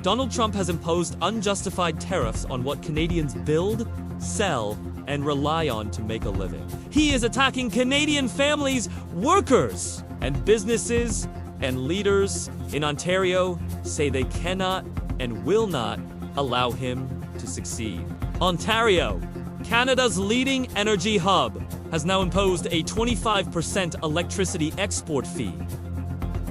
Donald Trump has imposed unjustified tariffs on what Canadians build, sell, and rely on to make a living. He is attacking Canadian families, workers, and businesses, and leaders in Ontario say they cannot and will not allow him to succeed. Ontario, Canada's leading energy hub, has now imposed a 25% electricity export fee,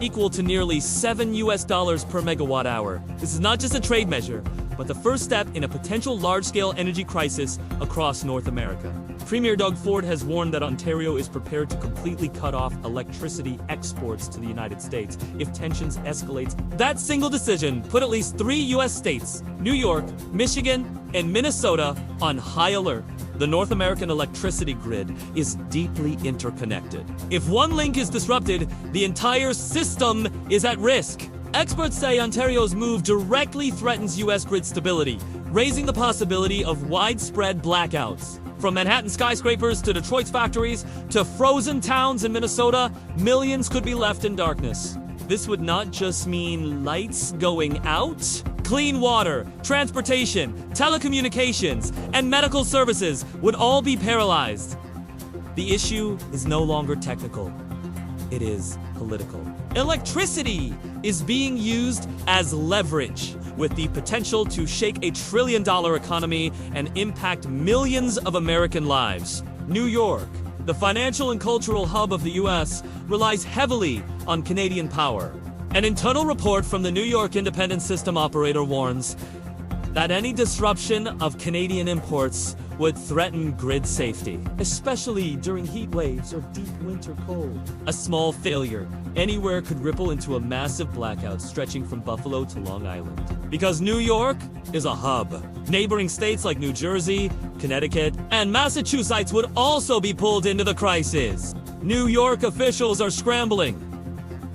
equal to nearly $7 per megawatt hour. This is not just a trade measure, but the first step in a potential large-scale energy crisis across North America. Premier Doug Ford has warned that Ontario is prepared to completely cut off electricity exports to the United States if tensions escalate. That single decision put at least 3 U.S. states, New York, Michigan, and Minnesota, on high alert. The North American electricity grid is deeply interconnected. If one link is disrupted, the entire system is at risk. Experts say Ontario's move directly threatens U.S. grid stability, raising the possibility of widespread blackouts. From Manhattan skyscrapers to Detroit's factories to frozen towns in Minnesota, millions could be left in darkness. This would not just mean lights going out. Clean water, transportation, telecommunications, and medical services would all be paralyzed. The issue is no longer technical. It is political. Electricity is being used as leverage, with the potential to shake a trillion-dollar economy and impact millions of American lives. New York, the financial and cultural hub of the U.S., relies heavily on Canadian power. An internal report from the New York Independent System Operator warns that any disruption of Canadian imports would threaten grid safety, especially during heat waves or deep winter cold. A small failure anywhere could ripple into a massive blackout stretching from Buffalo to Long Island. Because New York is a hub. Neighboring states like New Jersey, Connecticut, and Massachusetts would also be pulled into the crisis. New York officials are scrambling,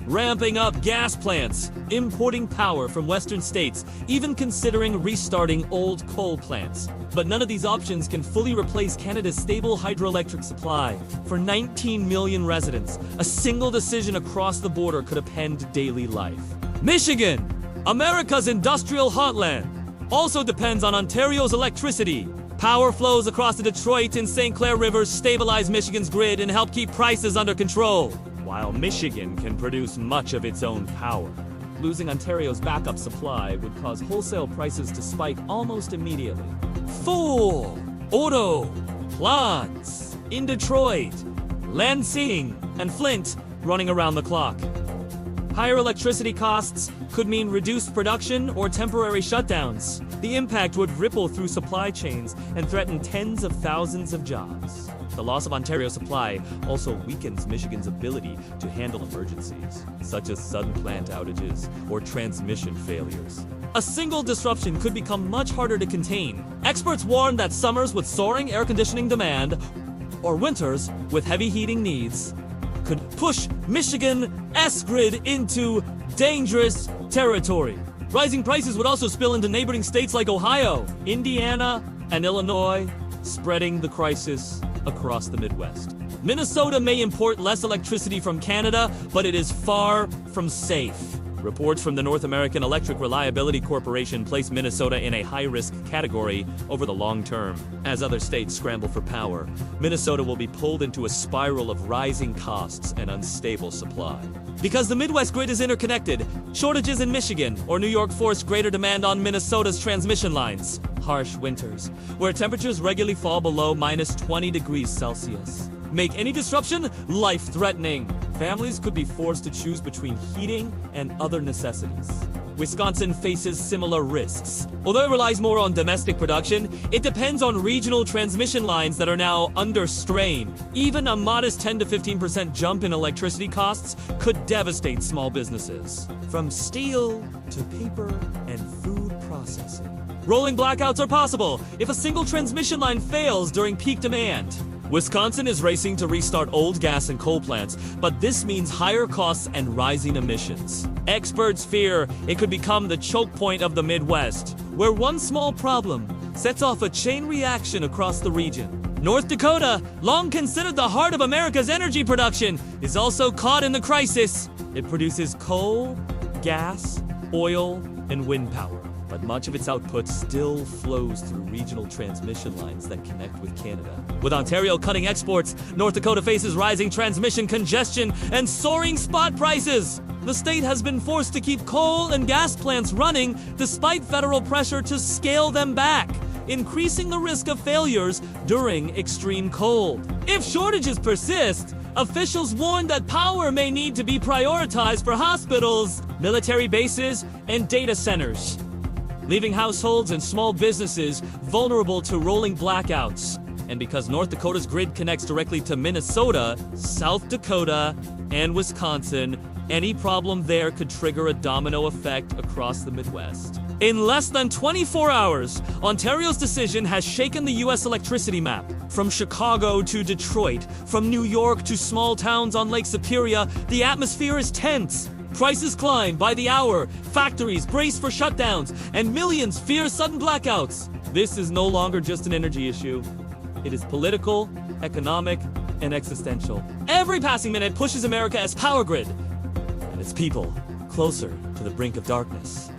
ramping up gas plants, importing power from western states, even considering restarting old coal plants. But none of these options can fully replace Canada's stable hydroelectric supply. For 19 million residents, a single decision across the border could upend daily life. Michigan, America's industrial heartland, also depends on Ontario's electricity. Power flows across the Detroit and St. Clair rivers stabilize Michigan's grid and help keep prices under control. While Michigan can produce much of its own power, losing Ontario's backup supply would cause wholesale prices to spike almost immediately. Full auto plants in Detroit, Lansing, and Flint running around the clock. Higher electricity costs could mean reduced production or temporary shutdowns. The impact would ripple through supply chains and threaten tens of thousands of jobs. The loss of Ontario's supply also weakens Michigan's ability to handle emergencies, such as sudden plant outages or transmission failures. A single disruption could become much harder to contain. Experts warn that summers with soaring air conditioning demand, or winters with heavy heating needs, could push Michigan's grid into dangerous territory. Rising prices would also spill into neighboring states like Ohio, Indiana, and Illinois, spreading the crisis across the Midwest. Minnesota may import less electricity from Canada, but it is far from safe. Reports from the North American Electric Reliability Corporation place Minnesota in a high-risk category over the long term. As other states scramble for power, Minnesota will be pulled into a spiral of rising costs and unstable supply. Because the Midwest grid is interconnected, shortages in Michigan or New York force greater demand on Minnesota's transmission lines. Harsh winters, where temperatures regularly fall below -20 degrees Celsius, make any disruption life-threatening. Families could be forced to choose between heating and other necessities. Wisconsin faces similar risks. Although it relies more on domestic production, it depends on regional transmission lines that are now under strain. Even a modest 10 to 15% jump in electricity costs could devastate small businesses. From steel to paper and food processing. Rolling blackouts are possible if a single transmission line fails during peak demand. Wisconsin is racing to restart old gas and coal plants, but this means higher costs and rising emissions. Experts fear it could become the choke point of the Midwest, where one small problem sets off a chain reaction across the region. North Dakota, long considered the heart of America's energy production, is also caught in the crisis. It produces coal, gas, oil, and wind power, but much of its output still flows through regional transmission lines that connect with Canada. With Ontario cutting exports, North Dakota faces rising transmission congestion and soaring spot prices. The state has been forced to keep coal and gas plants running despite federal pressure to scale them back, increasing the risk of failures during extreme cold. If shortages persist, officials warn that power may need to be prioritized for hospitals, military bases, and data centers, leaving households and small businesses vulnerable to rolling blackouts. And because North Dakota's grid connects directly to Minnesota, South Dakota, and Wisconsin, any problem there could trigger a domino effect across the Midwest. In less than 24 hours, Ontario's decision has shaken the U.S. electricity map. From Chicago to Detroit, from New York to small towns on Lake Superior, the atmosphere is tense. Prices climb by the hour, factories brace for shutdowns, and millions fear sudden blackouts. This is no longer just an energy issue. It is political, economic, and existential. Every passing minute pushes America as power grid, and its people closer to the brink of darkness.